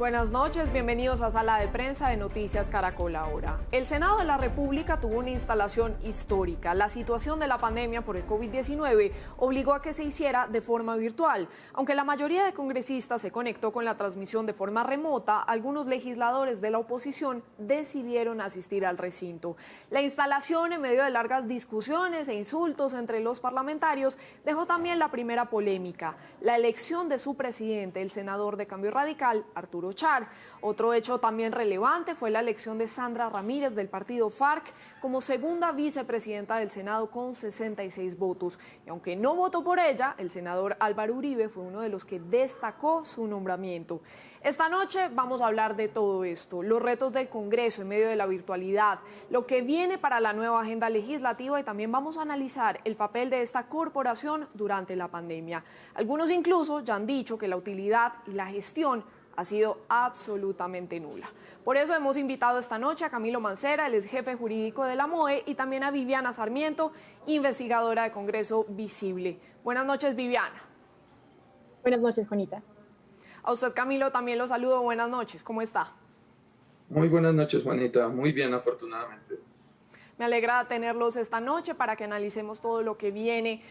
Buenas noches, bienvenidos a Sala de Prensa de Noticias Caracol Ahora. El Senado de la República tuvo una instalación histórica. La situación de la pandemia por el COVID-19 obligó a que se hiciera de forma virtual. Aunque la mayoría de congresistas se conectó con la transmisión de forma remota, algunos legisladores de la oposición decidieron asistir al recinto. La instalación, en medio de largas discusiones e insultos entre los parlamentarios, dejó también la primera polémica: la elección de su presidente, el senador de Cambio Radical, Arturo Char. Otro hecho también relevante fue la elección de Sandra Ramírez del partido FARC como segunda vicepresidenta del Senado con 66 votos. Y aunque no votó por ella, el senador Álvaro Uribe fue uno de los que destacó su nombramiento. Esta noche vamos a hablar de todo esto, los retos del Congreso en medio de la virtualidad, lo que viene para la nueva agenda legislativa, y también vamos a analizar el papel de esta corporación durante la pandemia. Algunos incluso ya han dicho que la utilidad y la gestión ha sido absolutamente nula. Por eso hemos invitado esta noche a Camilo Mancera, el ex jefe jurídico de la MOE, y también a Viviana Sarmiento, investigadora de Congreso Visible. Buenas noches, Viviana. Buenas noches, Juanita. A usted, Camilo, también lo saludo. Buenas noches, ¿cómo está? Muy buenas noches, Juanita. Muy bien, afortunadamente. Me alegra tenerlos esta noche para que analicemos todo lo que viene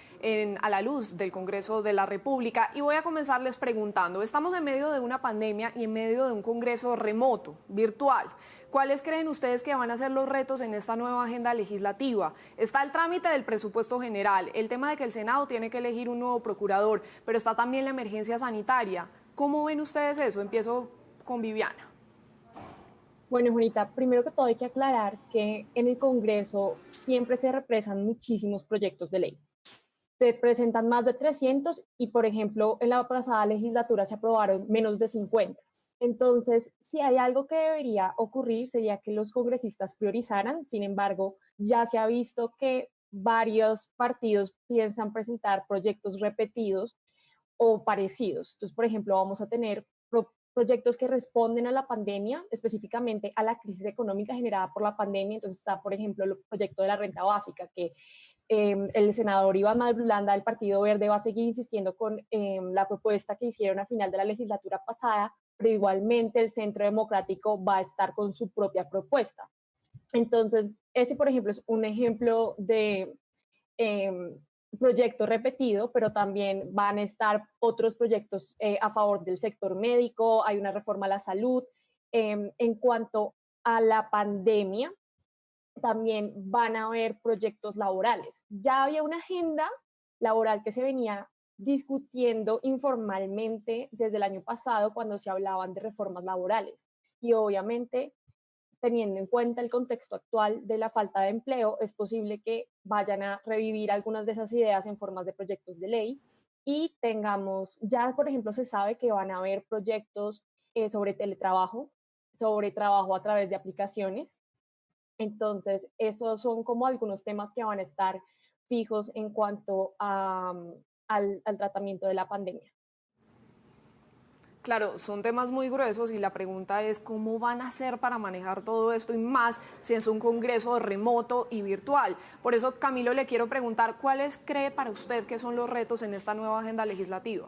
a la luz del Congreso de la República. Y voy a comenzarles preguntando: estamos en medio de una pandemia y en medio de un Congreso remoto, virtual. ¿Cuáles creen ustedes que van a ser los retos en esta nueva agenda legislativa? Está el trámite del presupuesto general, el tema de que el Senado tiene que elegir un nuevo procurador, pero está también la emergencia sanitaria. ¿Cómo ven ustedes eso? Empiezo con Viviana. Bueno, Juanita, primero que todo hay que aclarar que en el Congreso siempre se representan muchísimos proyectos de ley. Se presentan más de 300 y, por ejemplo, en la pasada legislatura se aprobaron menos de 50. Entonces, si hay algo que debería ocurrir, sería que los congresistas priorizaran. Sin embargo, ya se ha visto que varios partidos piensan presentar proyectos repetidos o parecidos. Entonces, por ejemplo, vamos a tener proyectos que responden a la pandemia, específicamente a la crisis económica generada por la pandemia. Entonces está, por ejemplo, el proyecto de la renta básica, que el senador Iván Madrulanda del Partido Verde va a seguir insistiendo con la propuesta que hicieron al final de la legislatura pasada, pero igualmente el Centro Democrático va a estar con su propia propuesta. Entonces, ese, por ejemplo, es un ejemplo de proyecto repetido, pero también van a estar otros proyectos a favor del sector médico. Hay una reforma a la salud. En cuanto a la pandemia, también van a haber proyectos laborales. Ya había una agenda laboral que se venía discutiendo informalmente desde el año pasado cuando se hablaban de reformas laborales, y obviamente, teniendo en cuenta el contexto actual de la falta de empleo, es posible que vayan a revivir algunas de esas ideas en formas de proyectos de ley, y tengamos, ya por ejemplo se sabe que van a haber proyectos sobre teletrabajo, sobre trabajo a través de aplicaciones. Entonces, esos son como algunos temas que van a estar fijos en cuanto al tratamiento de la pandemia. Claro, son temas muy gruesos y la pregunta es cómo van a hacer para manejar todo esto, y más si es un Congreso remoto y virtual. Por eso, Camilo, le quiero preguntar, ¿cuáles cree para usted que son los retos en esta nueva agenda legislativa?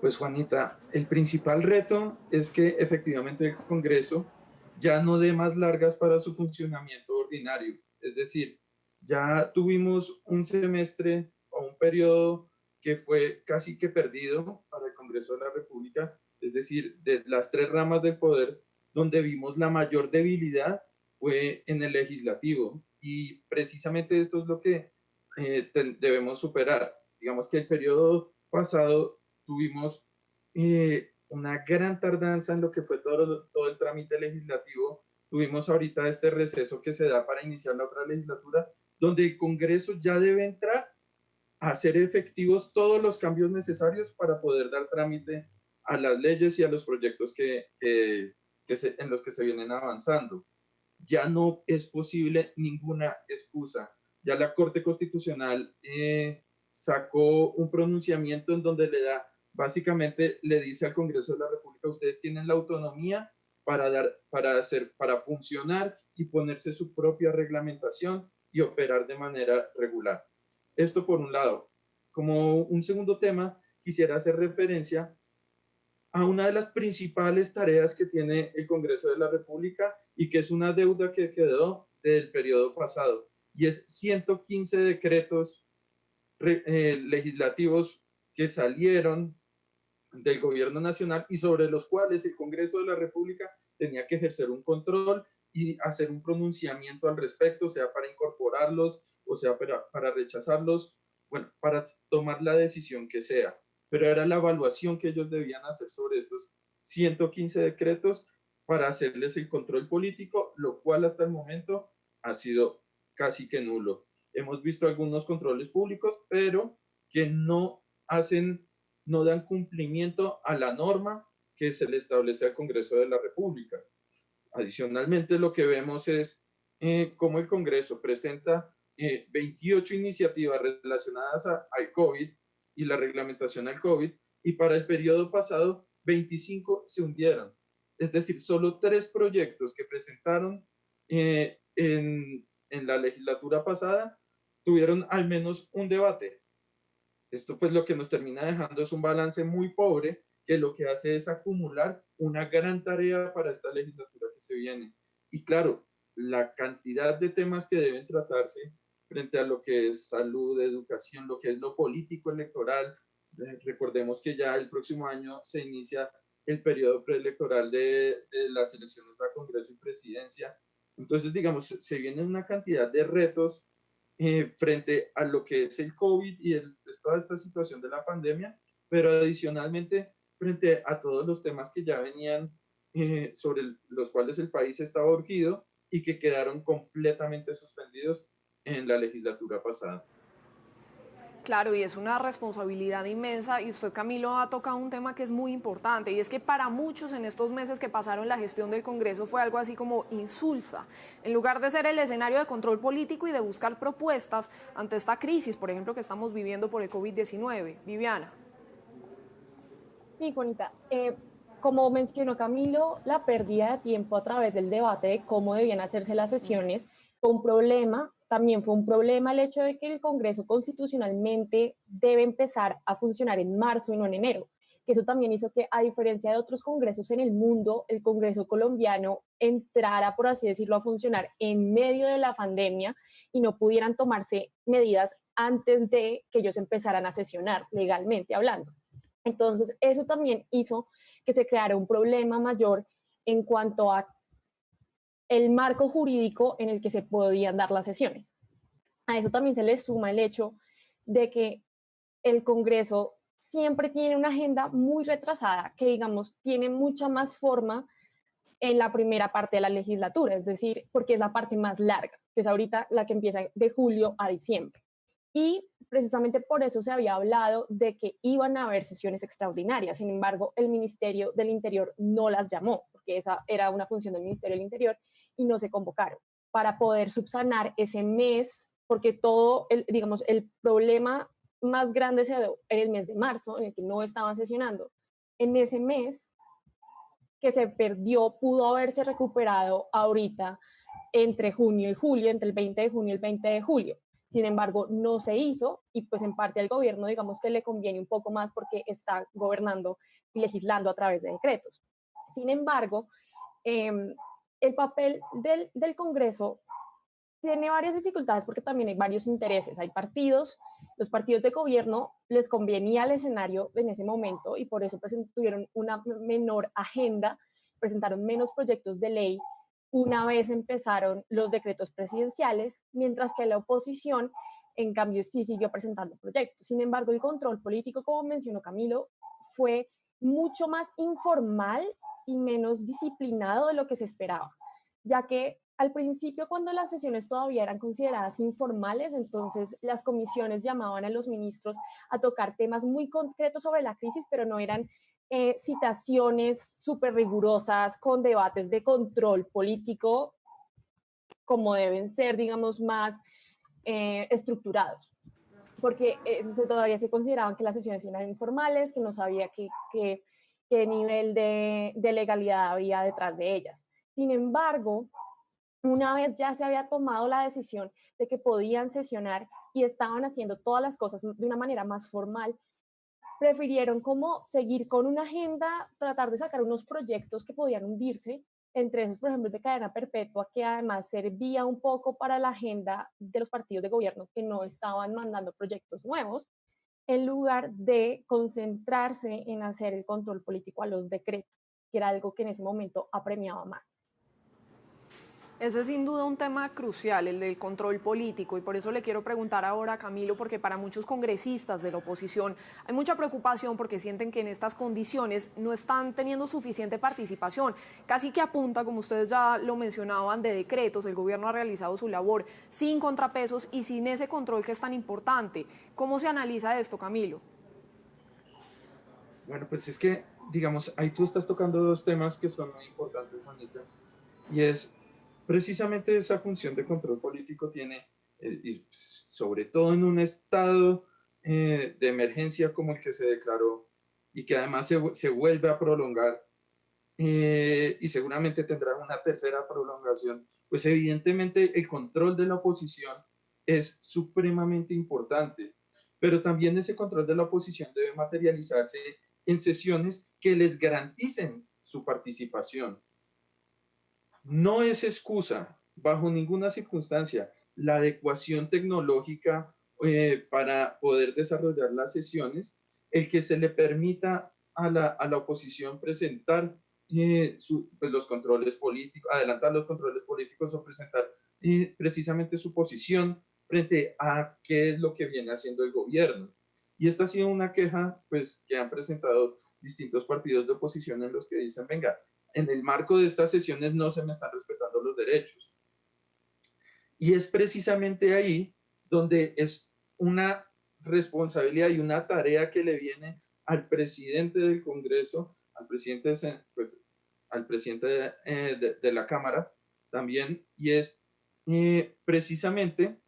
Pues, Juanita, el principal reto es que efectivamente el Congreso ya no dé más largas para su funcionamiento ordinario. Es decir, ya tuvimos un semestre o un periodo que fue casi que perdido para el Congreso de la República, es decir, de las tres ramas del poder, donde vimos la mayor debilidad fue en el legislativo, y precisamente esto es lo que debemos superar. Digamos que el periodo pasado tuvimos una gran tardanza en lo que fue todo el trámite legislativo. Tuvimos ahorita este receso que se da para iniciar la otra legislatura, donde el Congreso ya debe entrar a hacer efectivos todos los cambios necesarios para poder dar trámite a las leyes y a los proyectos en los que se vienen avanzando. Ya no es posible ninguna excusa. Ya la Corte Constitucional sacó un pronunciamiento en donde básicamente le dice al Congreso de la República: ustedes tienen la autonomía para funcionar y ponerse su propia reglamentación y operar de manera regular. Esto por un lado. Como un segundo tema, quisiera hacer referencia a una de las principales tareas que tiene el Congreso de la República y que es una deuda que quedó del periodo pasado, y es 115 decretos legislativos que salieron del gobierno nacional y sobre los cuales el Congreso de la República tenía que ejercer un control y hacer un pronunciamiento al respecto, sea para incorporarlos o sea para rechazarlos, bueno, para tomar la decisión que sea. Pero era la evaluación que ellos debían hacer sobre estos 115 decretos para hacerles el control político, lo cual hasta el momento ha sido casi que nulo. Hemos visto algunos controles públicos, pero que no dan cumplimiento a la norma que se le establece al Congreso de la República. Adicionalmente, lo que vemos es cómo el Congreso presenta 28 iniciativas relacionadas al COVID y la reglamentación al COVID, y para el periodo pasado 25 se hundieron. Es decir, solo 3 proyectos que presentaron en la legislatura pasada tuvieron al menos un debate. Esto pues lo que nos termina dejando es un balance muy pobre que lo que hace es acumular una gran tarea para esta legislatura que se viene. Y claro, la cantidad de temas que deben tratarse frente a lo que es salud, educación, lo que es lo político electoral. Recordemos que ya el próximo año se inicia el periodo preelectoral de las elecciones a Congreso y Presidencia. Entonces, digamos, se viene una cantidad de retos frente a lo que es el COVID y toda esta situación de la pandemia, pero adicionalmente frente a todos los temas que ya venían sobre los cuales el país estaba urgido y que quedaron completamente suspendidos en la legislatura pasada. Claro, y es una responsabilidad inmensa y usted, Camilo, ha tocado un tema que es muy importante y es que para muchos en estos meses que pasaron la gestión del Congreso fue algo así como insulsa. En lugar de ser el escenario de control político y de buscar propuestas ante esta crisis, por ejemplo, que estamos viviendo por el COVID-19. Viviana. Sí, Juanita. Como mencionó Camilo, la pérdida de tiempo a través del debate de cómo debían hacerse las sesiones fue un problema. También fue un problema el hecho de que el Congreso constitucionalmente debe empezar a funcionar en marzo y no en enero. Que eso también hizo que, a diferencia de otros congresos en el mundo, el Congreso colombiano entrara, por así decirlo, a funcionar en medio de la pandemia y no pudieran tomarse medidas antes de que ellos empezaran a sesionar, legalmente hablando. Entonces, eso también hizo que se creara un problema mayor en cuanto a el marco jurídico en el que se podían dar las sesiones. A eso también se le suma el hecho de que el Congreso siempre tiene una agenda muy retrasada, que digamos tiene mucha más forma en la primera parte de la legislatura, es decir, porque es la parte más larga, que es ahorita la que empieza de julio a diciembre. Y precisamente por eso se había hablado de que iban a haber sesiones extraordinarias. Sin embargo, el Ministerio del Interior no las llamó, porque esa era una función del Ministerio del Interior, y no se convocaron para poder subsanar ese mes, porque todo, digamos, el problema más grande se dio en el mes de marzo, en el que no estaban sesionando. En ese mes que se perdió, pudo haberse recuperado ahorita entre junio y julio, entre el 20 de junio y el 20 de julio. Sin embargo, no se hizo y pues en parte al gobierno digamos que le conviene un poco más porque está gobernando y legislando a través de decretos. Sin embargo, el papel del Congreso tiene varias dificultades porque también hay varios intereses. Hay partidos, los partidos de gobierno les convenía el escenario en ese momento y por eso tuvieron una menor agenda, presentaron menos proyectos de ley una vez empezaron los decretos presidenciales, mientras que la oposición, en cambio, sí siguió presentando proyectos. Sin embargo, el control político, como mencionó Camilo, fue mucho más informal y menos disciplinado de lo que se esperaba, ya que al principio, cuando las sesiones todavía eran consideradas informales, entonces las comisiones llamaban a los ministros a tocar temas muy concretos sobre la crisis, pero no eran citaciones súper rigurosas con debates de control político como deben ser, digamos, más estructurados. Porque todavía se consideraban que las sesiones eran informales, que no sabía qué nivel de legalidad había detrás de ellas. Sin embargo, una vez ya se había tomado la decisión de que podían sesionar y estaban haciendo todas las cosas de una manera más formal, prefirieron como seguir con una agenda, tratar de sacar unos proyectos que podían hundirse, entre esos, por ejemplo, de cadena perpetua, que además servía un poco para la agenda de los partidos de gobierno que no estaban mandando proyectos nuevos, en lugar de concentrarse en hacer el control político a los decretos, que era algo que en ese momento apremiaba más. Ese es sin duda un tema crucial, el del control político, y por eso le quiero preguntar ahora a Camilo, porque para muchos congresistas de la oposición hay mucha preocupación porque sienten que en estas condiciones no están teniendo suficiente participación. Casi que apunta, como ustedes ya lo mencionaban, de decretos. El gobierno ha realizado su labor sin contrapesos y sin ese control que es tan importante. ¿Cómo se analiza esto, Camilo? Bueno, pues es que, digamos, ahí tú estás tocando dos temas que son muy importantes, Juanita, y es precisamente esa función de control político tiene, y sobre todo en un estado de emergencia como el que se declaró y que además se vuelve a prolongar y seguramente tendrá una tercera prolongación, pues evidentemente el control de la oposición es supremamente importante, pero también ese control de la oposición debe materializarse en sesiones que les garanticen su participación. No es excusa, bajo ninguna circunstancia, la adecuación tecnológica para poder desarrollar las sesiones, el que se le permita a la oposición presentar pues los controles políticos, adelantar los controles políticos o presentar precisamente su posición frente a qué es lo que viene haciendo el gobierno. Y esta ha sido una queja pues, que han presentado distintos partidos de oposición en los que dicen, venga, en el marco de estas sesiones no se me están respetando los derechos. Y es precisamente ahí donde es una responsabilidad y una tarea que le viene al presidente del Congreso, al presidente, pues, al presidente de la Cámara también, y es precisamente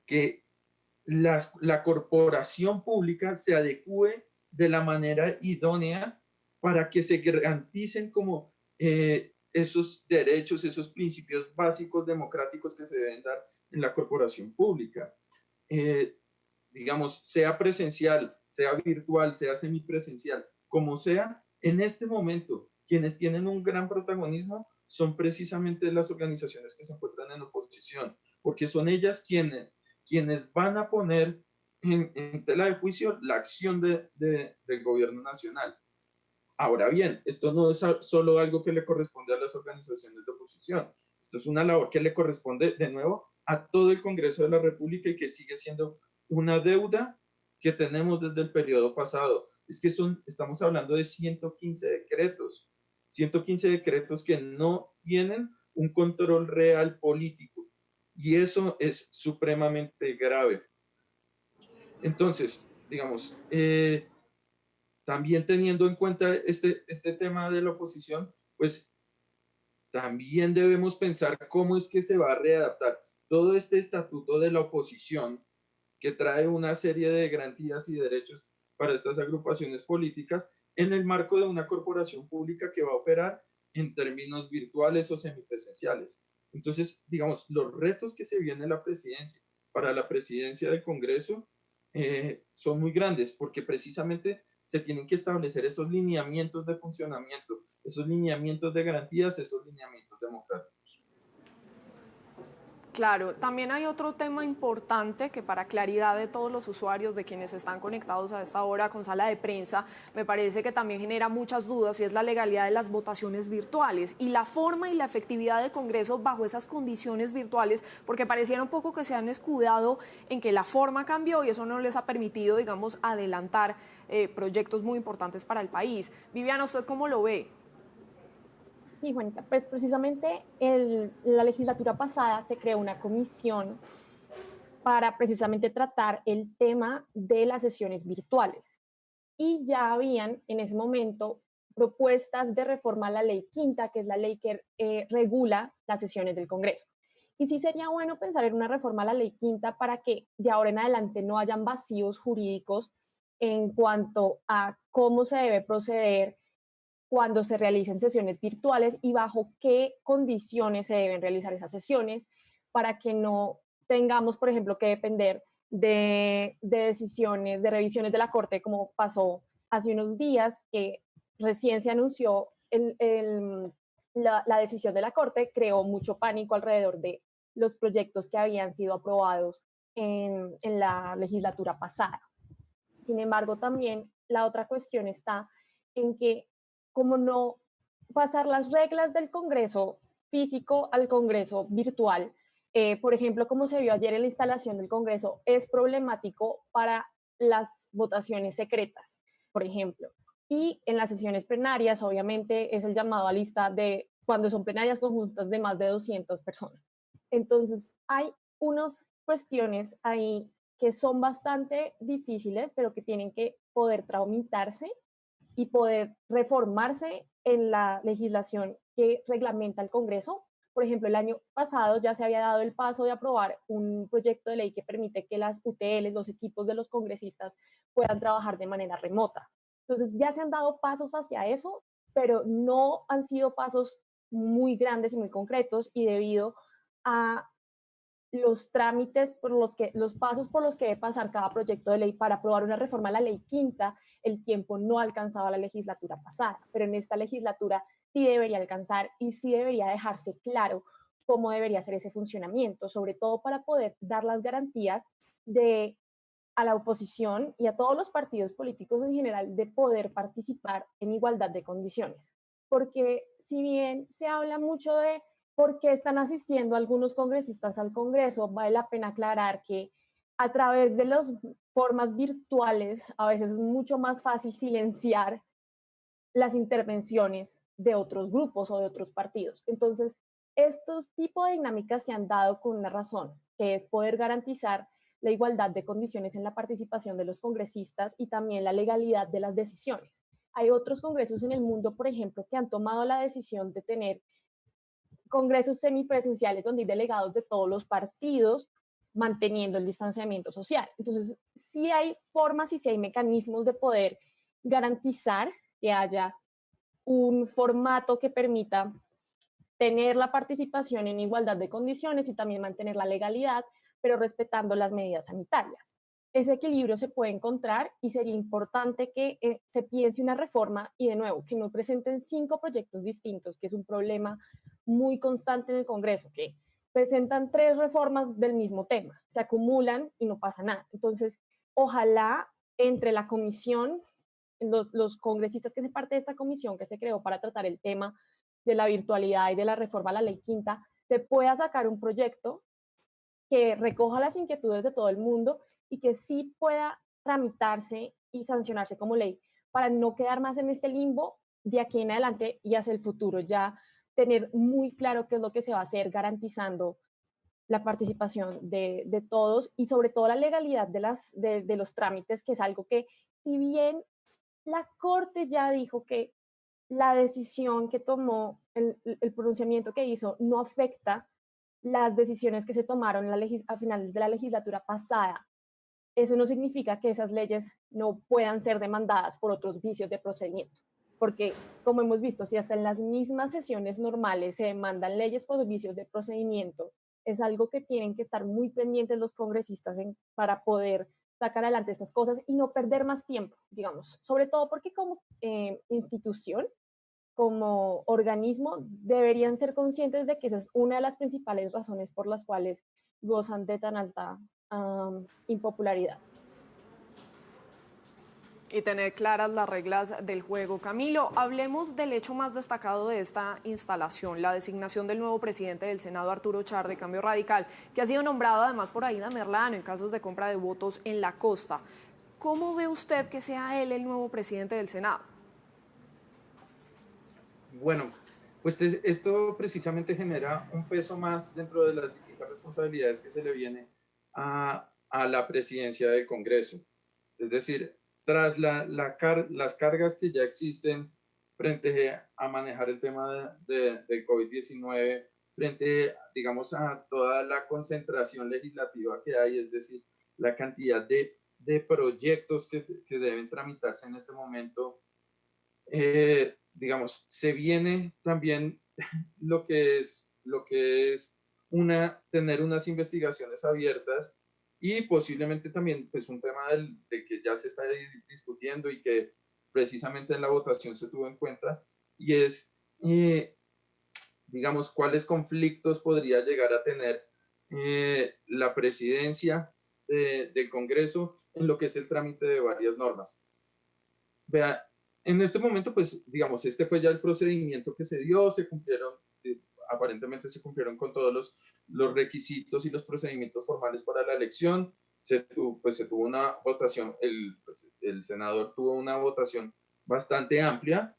que la corporación pública se adecue de la manera idónea para que se garanticen como esos derechos, esos principios básicos democráticos que se deben dar en la corporación pública. Digamos, sea presencial, sea virtual, sea semipresencial, como sea, en este momento, quienes tienen un gran protagonismo son precisamente las organizaciones que se encuentran en oposición, porque son ellas quienes van a poner en tela de juicio la acción del gobierno nacional. Ahora bien, esto no es solo algo que le corresponde a las organizaciones de oposición, esto es una labor que le corresponde de nuevo a todo el Congreso de la República y que sigue siendo una deuda que tenemos desde el periodo pasado. Es que estamos hablando de 115 decretos que no tienen un control real político y eso es supremamente grave. Entonces, digamos, también teniendo en cuenta este tema de la oposición, pues también debemos pensar cómo es que se va a readaptar todo este estatuto de la oposición que trae una serie de garantías y derechos para estas agrupaciones políticas en el marco de una corporación pública que va a operar en términos virtuales o semipresenciales. Entonces, digamos, los retos que se vienen para la presidencia del Congreso son muy grandes porque precisamente se tienen que establecer esos lineamientos de funcionamiento, esos lineamientos de garantías, esos lineamientos democráticos. Claro, también hay otro tema importante que para claridad de todos los usuarios, de quienes están conectados a esta hora con sala de prensa, me parece que también genera muchas dudas y es la legalidad de las votaciones virtuales y la forma y la efectividad del Congreso bajo esas condiciones virtuales, porque pareciera un poco que se han escudado en que la forma cambió y eso no les ha permitido, digamos, adelantar proyectos muy importantes para el país. Viviana, ¿usted cómo lo ve? Sí, Juanita, pues precisamente la legislatura pasada se creó una comisión para precisamente tratar el tema de las sesiones virtuales. Y ya habían en ese momento propuestas de reforma a la ley quinta, que es la ley que regula las sesiones del Congreso. Y sí sería bueno pensar en una reforma a la ley quinta para que de ahora en adelante no hayan vacíos jurídicos en cuanto a cómo se debe proceder cuando se realicen sesiones virtuales y bajo qué condiciones se deben realizar esas sesiones para que no tengamos, por ejemplo, que depender de decisiones, de revisiones de la Corte, como pasó hace unos días, que recién se anunció la decisión de la Corte, creó mucho pánico alrededor de los proyectos que habían sido aprobados en la legislatura pasada. Sin embargo, también la otra cuestión está en que, como no pasar las reglas del Congreso físico al Congreso virtual, por ejemplo, como se vio ayer en la instalación del Congreso, es problemático para las votaciones secretas, por ejemplo. Y en las sesiones plenarias, obviamente, es el llamado a lista de cuando son plenarias conjuntas de más de 200 personas. Entonces, hay unas cuestiones ahí que son bastante difíciles, pero que tienen que poder tramitarse y poder reformarse en la legislación que reglamenta el Congreso. Por ejemplo, el año pasado ya se había dado el paso de aprobar un proyecto de ley que permite que las UTLs, los equipos de los congresistas, puedan trabajar de manera remota. Entonces, ya se han dado pasos hacia eso, pero no han sido pasos muy grandes y muy concretos, y debido a los trámites por los pasos por los que debe pasar cada proyecto de ley para aprobar una reforma a la ley quinta, el tiempo no alcanzaba la legislatura pasada, pero en esta legislatura sí debería alcanzar y sí debería dejarse claro cómo debería ser ese funcionamiento, sobre todo para poder dar las garantías a la oposición y a todos los partidos políticos en general de poder participar en igualdad de condiciones. Porque si bien se habla mucho de por qué están asistiendo algunos congresistas al Congreso, vale la pena aclarar que a través de las formas virtuales a veces es mucho más fácil silenciar las intervenciones de otros grupos o de otros partidos. Entonces, estos tipos de dinámicas se han dado con una razón, que es poder garantizar la igualdad de condiciones en la participación de los congresistas y también la legalidad de las decisiones. Hay otros congresos en el mundo, por ejemplo, que han tomado la decisión de tener congresos semipresenciales donde hay delegados de todos los partidos manteniendo el distanciamiento social. Entonces, sí hay formas y sí hay mecanismos de poder garantizar que haya un formato que permita tener la participación en igualdad de condiciones y también mantener la legalidad, pero respetando las medidas sanitarias. Ese equilibrio se puede encontrar y sería importante que se piense una reforma y, de nuevo, que no presenten 5 proyectos distintos, que es un problema muy constante en el Congreso, que presentan 3 reformas del mismo tema, se acumulan y no pasa nada. Entonces, ojalá entre la comisión, los congresistas que se parte de esta comisión que se creó para tratar el tema de la virtualidad y de la reforma a la ley quinta, se pueda sacar un proyecto que recoja las inquietudes de todo el mundo y que sí pueda tramitarse y sancionarse como ley, para no quedar más en este limbo de aquí en adelante y hacia el futuro, ya tener muy claro qué es lo que se va a hacer, garantizando la participación de todos y sobre todo la legalidad de los trámites, que es algo que, si bien la Corte ya dijo que la decisión que tomó, el pronunciamiento que hizo, no afecta las decisiones que se tomaron a finales de la legislatura pasada, eso no significa que esas leyes no puedan ser demandadas por otros vicios de procedimiento. Porque, como hemos visto, si hasta en las mismas sesiones normales se demandan leyes por vicios de procedimiento, es algo que tienen que estar muy pendientes los congresistas para poder sacar adelante estas cosas y no perder más tiempo, digamos. Sobre todo porque como institución, como organismo, deberían ser conscientes de que esa es una de las principales razones por las cuales gozan de tan alta impopularidad. Y tener claras las reglas del juego. Camilo, hablemos del hecho más destacado de esta instalación, la designación del nuevo presidente del Senado, Arturo Char, de Cambio Radical, que ha sido nombrado además por Aida Merlano en casos de compra de votos en la costa. ¿Cómo ve usted que sea él el nuevo presidente del Senado? Bueno, pues esto precisamente genera un peso más dentro de las distintas responsabilidades que se le viene a la presidencia del Congreso. Es decir, tras las cargas que ya existen frente a manejar el tema de COVID-19, frente, digamos, a toda la concentración legislativa que hay, es decir, la cantidad de proyectos que deben tramitarse en este momento, digamos, se viene también lo que es tener unas investigaciones abiertas y posiblemente también pues un tema del que ya se está discutiendo y que precisamente en la votación se tuvo en cuenta, y es, digamos, cuáles conflictos podría llegar a tener la presidencia del Congreso en lo que es el trámite de varias normas. Vea, en este momento, pues, digamos, este fue ya el procedimiento que se dio, se cumplieron, aparentemente se cumplieron con todos los requisitos y los procedimientos formales para la elección, se tuvo una votación, el senador tuvo una votación bastante amplia.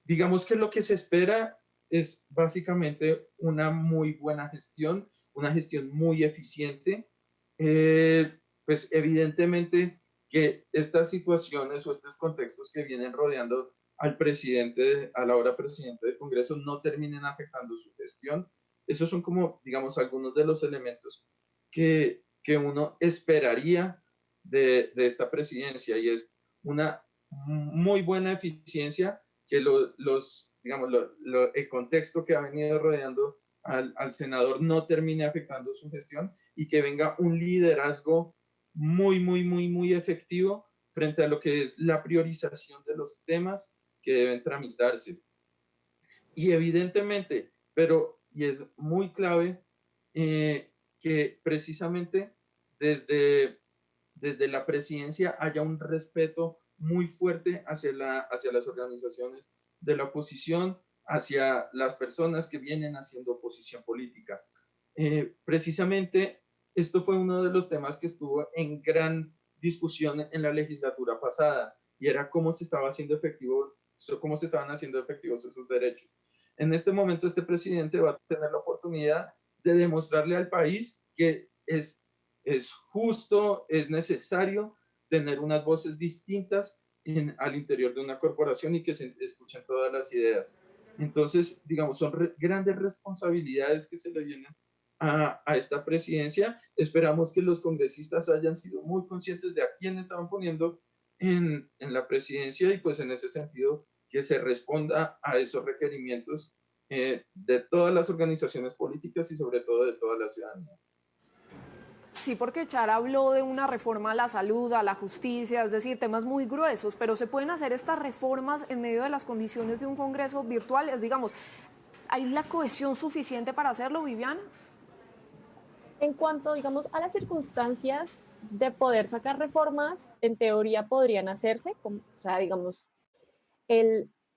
Digamos que lo que se espera es básicamente una muy buena gestión, una gestión muy eficiente. Pues evidentemente que estas situaciones o estos contextos que vienen rodeando al presidente, a la hora presidente del Congreso, no terminen afectando su gestión. Esos son como, digamos, algunos de los elementos que uno esperaría de esta presidencia, y es una muy buena eficiencia, que digamos, el contexto que ha venido rodeando al senador no termine afectando su gestión, y que venga un liderazgo muy efectivo frente a lo que es la priorización de los temas que deben tramitarse. Y evidentemente, y es muy clave, que precisamente desde la presidencia haya un respeto muy fuerte hacia las organizaciones de la oposición, hacia las personas que vienen haciendo oposición política. Precisamente esto fue uno de los temas que estuvo en gran discusión en la legislatura pasada, y era cómo se estaban haciendo efectivos esos derechos. En este momento este presidente va a tener la oportunidad de demostrarle al país que es justo, es necesario tener unas voces distintas al interior de una corporación y que se escuchen todas las ideas. Entonces, digamos, son grandes responsabilidades que se le vienen a esta presidencia. Esperamos que los congresistas hayan sido muy conscientes de a quién estaban poniendo en la presidencia, y pues en ese sentido que se responda a esos requerimientos de todas las organizaciones políticas y sobre todo de toda la ciudadanía. Sí, porque Chara habló de una reforma a la salud, a la justicia, es decir, temas muy gruesos, pero ¿se pueden hacer estas reformas en medio de las condiciones de un Congreso virtual? Digamos, ¿hay la cohesión suficiente para hacerlo, Viviana? En cuanto, digamos, a las circunstancias de poder sacar reformas, en teoría podrían hacerse, o sea, digamos,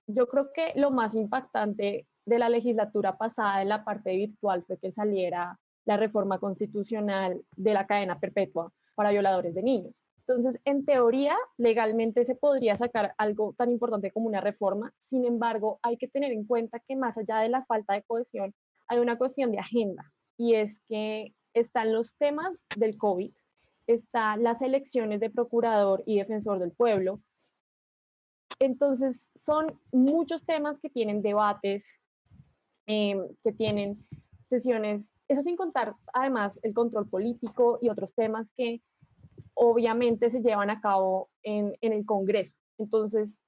yo creo que lo más impactante de la legislatura pasada en la parte virtual fue que saliera la reforma constitucional de la cadena perpetua para violadores de niños. Entonces, en teoría, legalmente se podría sacar algo tan importante como una reforma. Sin embargo, hay que tener en cuenta que más allá de la falta de cohesión, hay una cuestión de agenda, y es que están los temas del COVID, están las elecciones de procurador y defensor del pueblo. Entonces, son muchos temas que tienen debates, que tienen sesiones, eso sin contar además el control político y otros temas que obviamente se llevan a cabo en el Congreso. Entonces,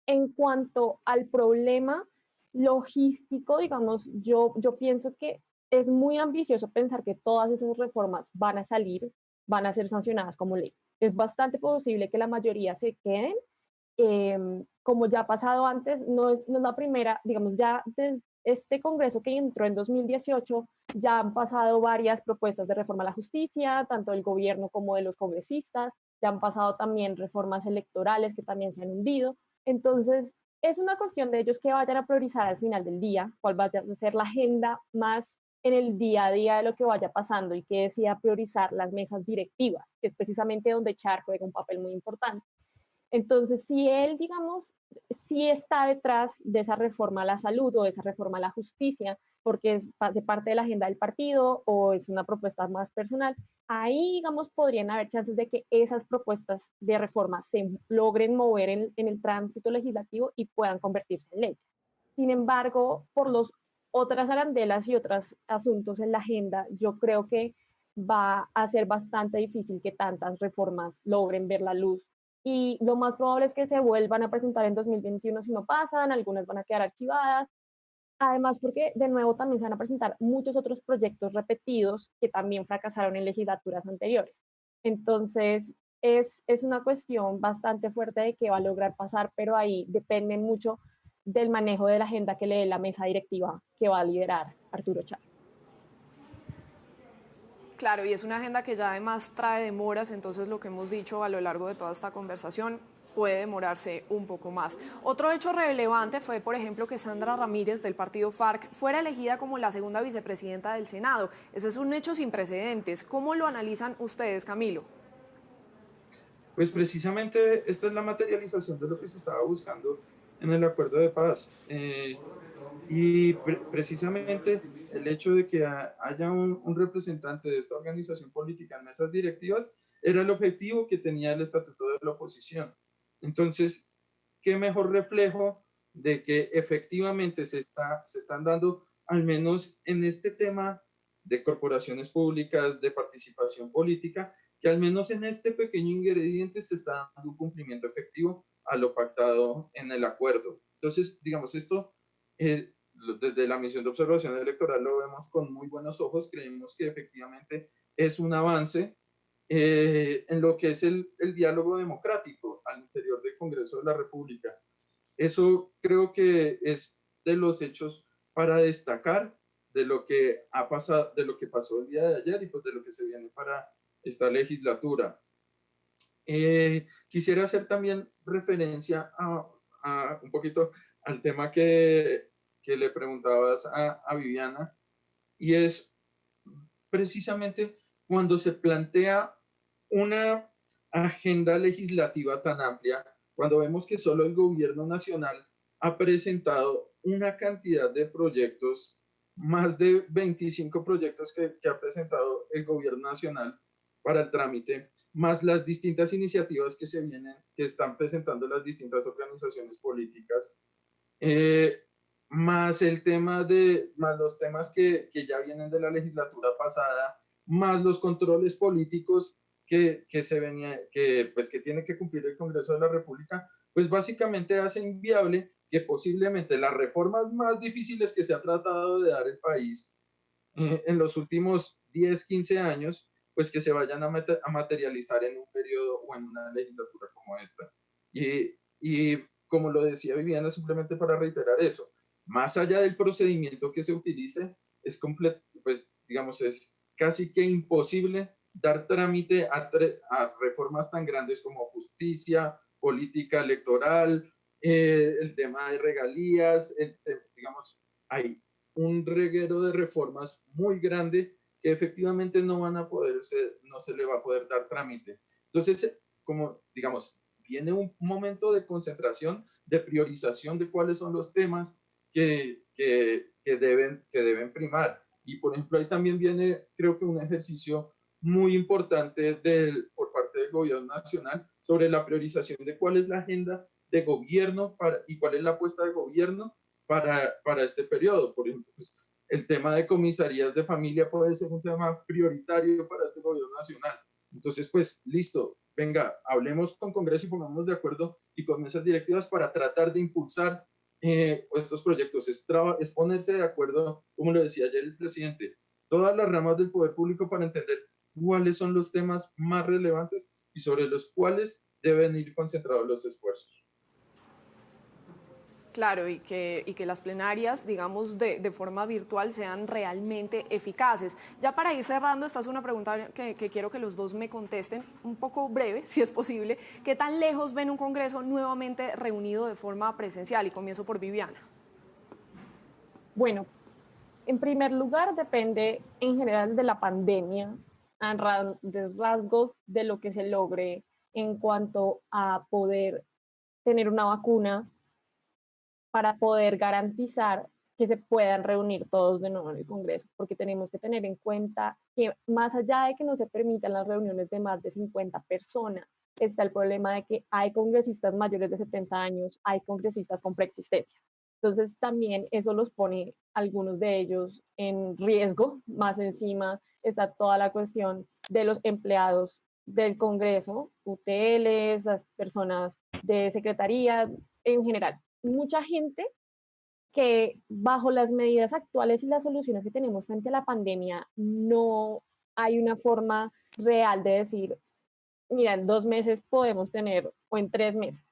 en cuanto al problema logístico, digamos, yo pienso que es muy ambicioso pensar que todas esas reformas van a salir, van a ser sancionadas como ley. Es bastante posible que la mayoría se queden, como ya ha pasado antes, no es la primera, digamos, ya desde este Congreso que entró en 2018, ya han pasado varias propuestas de reforma a la justicia, tanto del gobierno como de los congresistas, ya han pasado también reformas electorales que también se han hundido. Entonces, es una cuestión de ellos que vayan a priorizar al final del día, cuál va a ser la agenda más en el día a día de lo que vaya pasando, y que decida priorizar las mesas directivas, que es precisamente donde Char juega un papel muy importante. Entonces, si él, digamos, sí está detrás de esa reforma a la salud o de esa reforma a la justicia, porque hace parte de la agenda del partido o es una propuesta más personal, ahí, digamos, podrían haber chances de que esas propuestas de reforma se logren mover en el tránsito legislativo y puedan convertirse en leyes. Sin embargo, por las otras arandelas y otros asuntos en la agenda, yo creo que va a ser bastante difícil que tantas reformas logren ver la luz, y lo más probable es que se vuelvan a presentar en 2021 si no pasan, algunas van a quedar archivadas. Además, porque de nuevo también se van a presentar muchos otros proyectos repetidos que también fracasaron en legislaturas anteriores. Entonces, es una cuestión bastante fuerte de que va a lograr pasar, pero ahí depende mucho del manejo de la agenda que le dé la mesa directiva que va a liderar Arturo Char. Claro, y es una agenda que ya además trae demoras, entonces lo que hemos dicho a lo largo de toda esta conversación puede demorarse un poco más. Otro hecho relevante fue, por ejemplo, que Sandra Ramírez del partido FARC fuera elegida como la segunda vicepresidenta del Senado. Ese es un hecho sin precedentes. ¿Cómo lo analizan ustedes, Camilo? Pues precisamente esta es la materialización de lo que se estaba buscando en el acuerdo de paz. Y precisamente el hecho de que haya un representante de esta organización política en mesas directivas era el objetivo que tenía el estatuto de la oposición. Entonces, ¿qué mejor reflejo de que efectivamente se están dando, al menos en este tema de corporaciones públicas, de participación política, que al menos en este pequeño ingrediente se está dando un cumplimiento efectivo a lo pactado en el acuerdo? Entonces, digamos, esto desde la misión de observación electoral lo vemos con muy buenos ojos, creemos que efectivamente es un avance en lo que es el diálogo democrático al interior del Congreso de la República. Eso creo que es de los hechos para destacar de lo que ha pasado, de lo que pasó el día de ayer y pues de lo que se viene para esta legislatura. Quisiera hacer también referencia a un poquito al tema que le preguntabas a Viviana, y es precisamente cuando se plantea una agenda legislativa tan amplia, cuando vemos que solo el gobierno nacional ha presentado una cantidad de proyectos, más de 25 proyectos que ha presentado el gobierno nacional para el trámite, más las distintas iniciativas que se vienen, que están presentando las distintas organizaciones políticas, más el tema más los temas que ya vienen de la legislatura pasada, más los controles políticos que se venía, pues que tiene que cumplir el Congreso de la República, pues básicamente hace inviable que posiblemente las reformas más difíciles que se ha tratado de dar el país en los últimos 10, 15 años, pues que se vayan a materializar en un periodo o en una legislatura como esta. Y como lo decía Viviana, simplemente para reiterar eso, más allá del procedimiento que se utilice, es pues digamos, es casi que imposible dar trámite a reformas tan grandes como justicia, política electoral, el tema de regalías, digamos, hay un reguero de reformas muy grande que efectivamente no van a poderse, no se le va a poder dar trámite. Entonces, como digamos, viene un momento de concentración, de priorización de cuáles son los temas que deben primar. Y por ejemplo, ahí también viene, creo que un ejercicio muy importante por parte del gobierno nacional sobre la priorización de cuál es la agenda de gobierno y cuál es la apuesta de gobierno para este periodo. Por ejemplo, pues, el tema de comisarías de familia puede ser un tema prioritario para este gobierno nacional. Entonces, pues, listo, venga, hablemos con Congreso y pongamos de acuerdo y con mesas directivas para tratar de impulsar estos proyectos. Es ponerse de acuerdo, como lo decía ayer el presidente, todas las ramas del poder público para entender cuáles son los temas más relevantes y sobre los cuales deben ir concentrados los esfuerzos. Claro, y que las plenarias, digamos, de forma virtual sean realmente eficaces. Ya para ir cerrando, esta es una pregunta que quiero que los dos me contesten, un poco breve, si es posible. ¿Qué tan lejos ven un Congreso nuevamente reunido de forma presencial? Y comienzo por Viviana. Bueno, en primer lugar, depende en general de la pandemia, a grandes rasgos de lo que se logre en cuanto a poder tener una vacuna para poder garantizar que se puedan reunir todos de nuevo en el Congreso, porque tenemos que tener en cuenta que más allá de que no se permitan las reuniones de más de 50 personas, está el problema de que hay congresistas mayores de 70 años, hay congresistas con preexistencia. Entonces también eso los pone algunos de ellos en riesgo. Más encima está toda la cuestión de los empleados del Congreso, UTLs, las personas de secretaría en general. Mucha gente que bajo las medidas actuales y las soluciones que tenemos frente a la pandemia, no hay una forma real de decir, mira, en 2 meses podemos tener, o en 3 meses,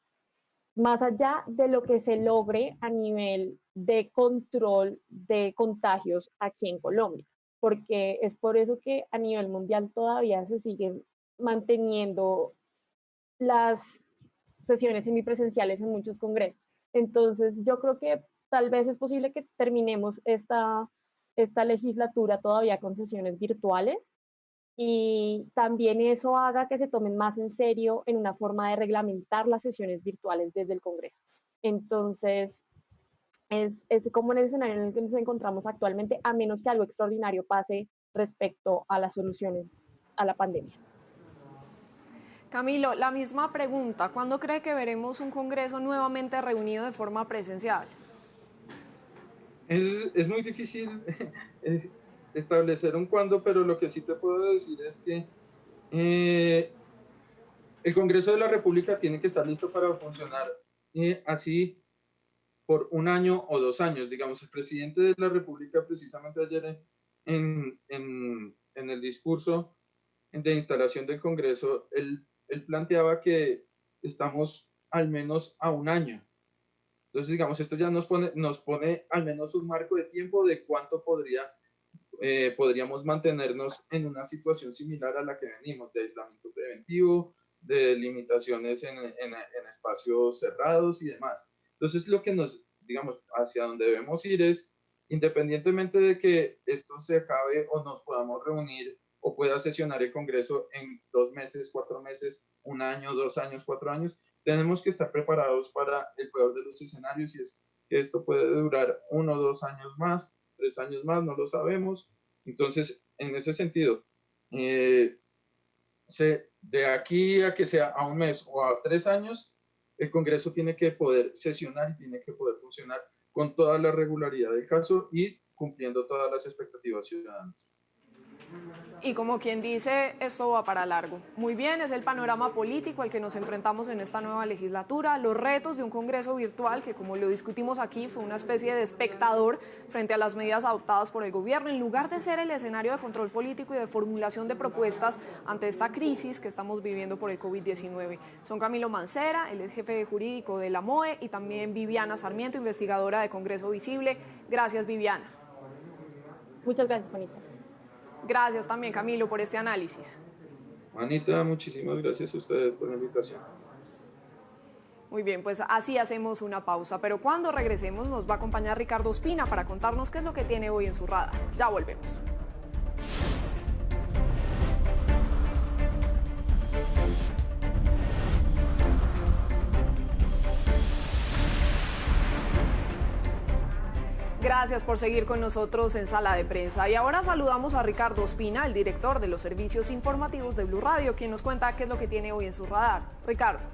más allá de lo que se logre a nivel de control de contagios aquí en Colombia, porque es por eso que a nivel mundial todavía se siguen manteniendo las sesiones semipresenciales en muchos congresos. Entonces, yo creo que tal vez es posible que terminemos esta legislatura todavía con sesiones virtuales y también eso haga que se tomen más en serio en una forma de reglamentar las sesiones virtuales desde el Congreso. Entonces, es como en el escenario en el que nos encontramos actualmente, a menos que algo extraordinario pase respecto a las soluciones a la pandemia. Camilo, la misma pregunta, ¿cuándo cree que veremos un Congreso nuevamente reunido de forma presencial? Es muy difícil establecer un cuándo, pero lo que sí te puedo decir es que el Congreso de la República tiene que estar listo para funcionar así por 1 año o 2 años. Digamos, el presidente de la República precisamente ayer en el discurso de instalación del Congreso, él planteaba que estamos al menos a 1 año. Entonces, digamos, esto ya nos pone al menos un marco de tiempo de cuánto podríamos mantenernos en una situación similar a la que venimos, de aislamiento preventivo, de limitaciones en espacios cerrados y demás. Entonces, lo que digamos, hacia donde debemos ir es, independientemente de que esto se acabe o nos podamos reunir o pueda sesionar el Congreso en 2 meses, 4 meses, 1 año, 2 años, 4 años, tenemos que estar preparados para el peor de los escenarios, y es que esto puede durar 1 o 2 años más, 3 años más, no lo sabemos. Entonces, en ese sentido, de aquí a que sea a 1 mes o a 3 años, el Congreso tiene que poder sesionar y tiene que poder funcionar con toda la regularidad del caso y cumpliendo todas las expectativas ciudadanas. Y como quien dice, esto va para largo. Muy bien, es el panorama político al que nos enfrentamos en esta nueva legislatura, los retos de un Congreso virtual que, como lo discutimos aquí, fue una especie de espectador frente a las medidas adoptadas por el gobierno, en lugar de ser el escenario de control político y de formulación de propuestas ante esta crisis que estamos viviendo por el COVID-19. Son Camilo Mancera, él es jefe jurídico de la MOE, y también Viviana Sarmiento, investigadora de Congreso Visible. Gracias, Viviana. Muchas gracias, Juanita. Gracias también, Camilo, por este análisis. Juanita, muchísimas gracias a ustedes por la invitación. Muy bien, pues así hacemos una pausa, pero cuando regresemos nos va a acompañar Ricardo Ospina para contarnos qué es lo que tiene hoy en su radar. Ya volvemos. Gracias por seguir con nosotros en Sala de Prensa. Y ahora saludamos a Ricardo Ospina, el director de los servicios informativos de Blue Radio, quien nos cuenta qué es lo que tiene hoy en su radar. Ricardo.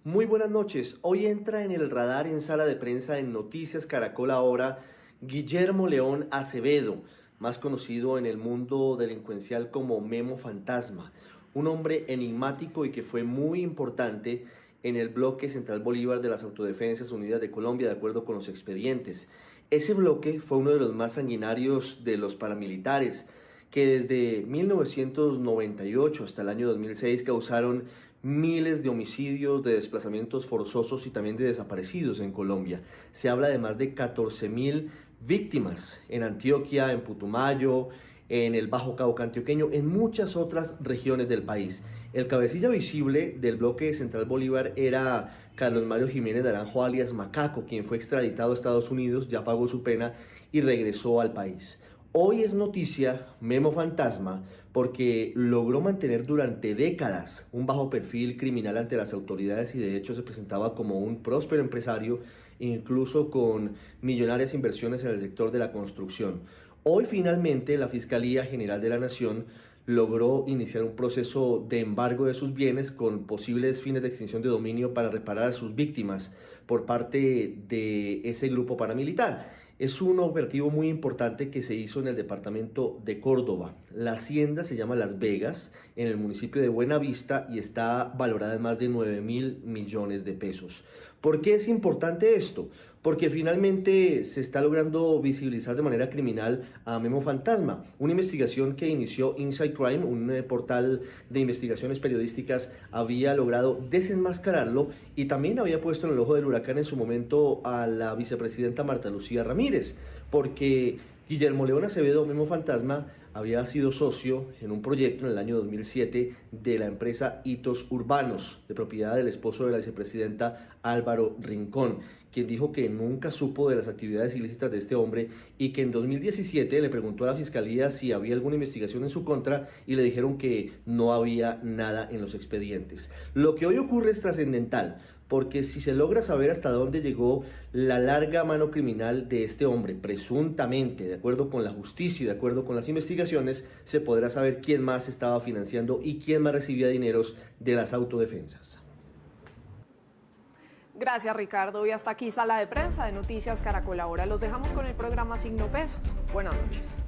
Muy buenas noches. Hoy entra en el radar en Sala de Prensa en Noticias Caracol Ahora Guillermo León Acevedo, más conocido en el mundo delincuencial como Memo Fantasma. Un hombre enigmático y que fue muy importante en el bloque Central Bolívar de las Autodefensas Unidas de Colombia, de acuerdo con los expedientes. Ese bloque fue uno de los más sanguinarios de los paramilitares, que desde 1998 hasta el año 2006 causaron miles de homicidios, de desplazamientos forzosos y también de desaparecidos en Colombia. Se habla de más de 14.000 víctimas en Antioquia, en Putumayo, en el Bajo Cauca antioqueño, en muchas otras regiones del país. El cabecilla visible del bloque Central Bolívar era Carlos Mario Jiménez Naranjo, alias Macaco, quien fue extraditado a Estados Unidos, ya pagó su pena y regresó al país. Hoy es noticia Memo Fantasma porque logró mantener durante décadas un bajo perfil criminal ante las autoridades y de hecho se presentaba como un próspero empresario, incluso con millonarias inversiones en el sector de la construcción. Hoy finalmente la Fiscalía General de la Nación logró iniciar un proceso de embargo de sus bienes con posibles fines de extinción de dominio para reparar a sus víctimas por parte de ese grupo paramilitar. Es un operativo muy importante que se hizo en el departamento de Córdoba. La hacienda se llama Las Vegas, en el municipio de Buenavista, y está valorada en más de 9.000 millones de pesos. ¿Por qué es importante esto? Porque finalmente se está logrando visibilizar de manera criminal a Memo Fantasma, una investigación que inició Inside Crime, un portal de investigaciones periodísticas, había logrado desenmascararlo y también había puesto en el ojo del huracán en su momento a la vicepresidenta Marta Lucía Ramírez, porque Guillermo León Acevedo, Memo Fantasma, había sido socio en un proyecto en el año 2007 de la empresa Hitos Urbanos, de propiedad del esposo de la vicepresidenta Álvaro Rincón, quien dijo que nunca supo de las actividades ilícitas de este hombre y que en 2017 le preguntó a la fiscalía si había alguna investigación en su contra y le dijeron que no había nada en los expedientes. Lo que hoy ocurre es trascendental, porque si se logra saber hasta dónde llegó la larga mano criminal de este hombre, presuntamente, de acuerdo con la justicia y de acuerdo con las investigaciones, se podrá saber quién más estaba financiando y quién más recibía dineros de las autodefensas. Gracias, Ricardo. Y hasta aquí Sala de Prensa de Noticias Caracol Ahora. Los dejamos con el programa Signo Pesos. Buenas noches.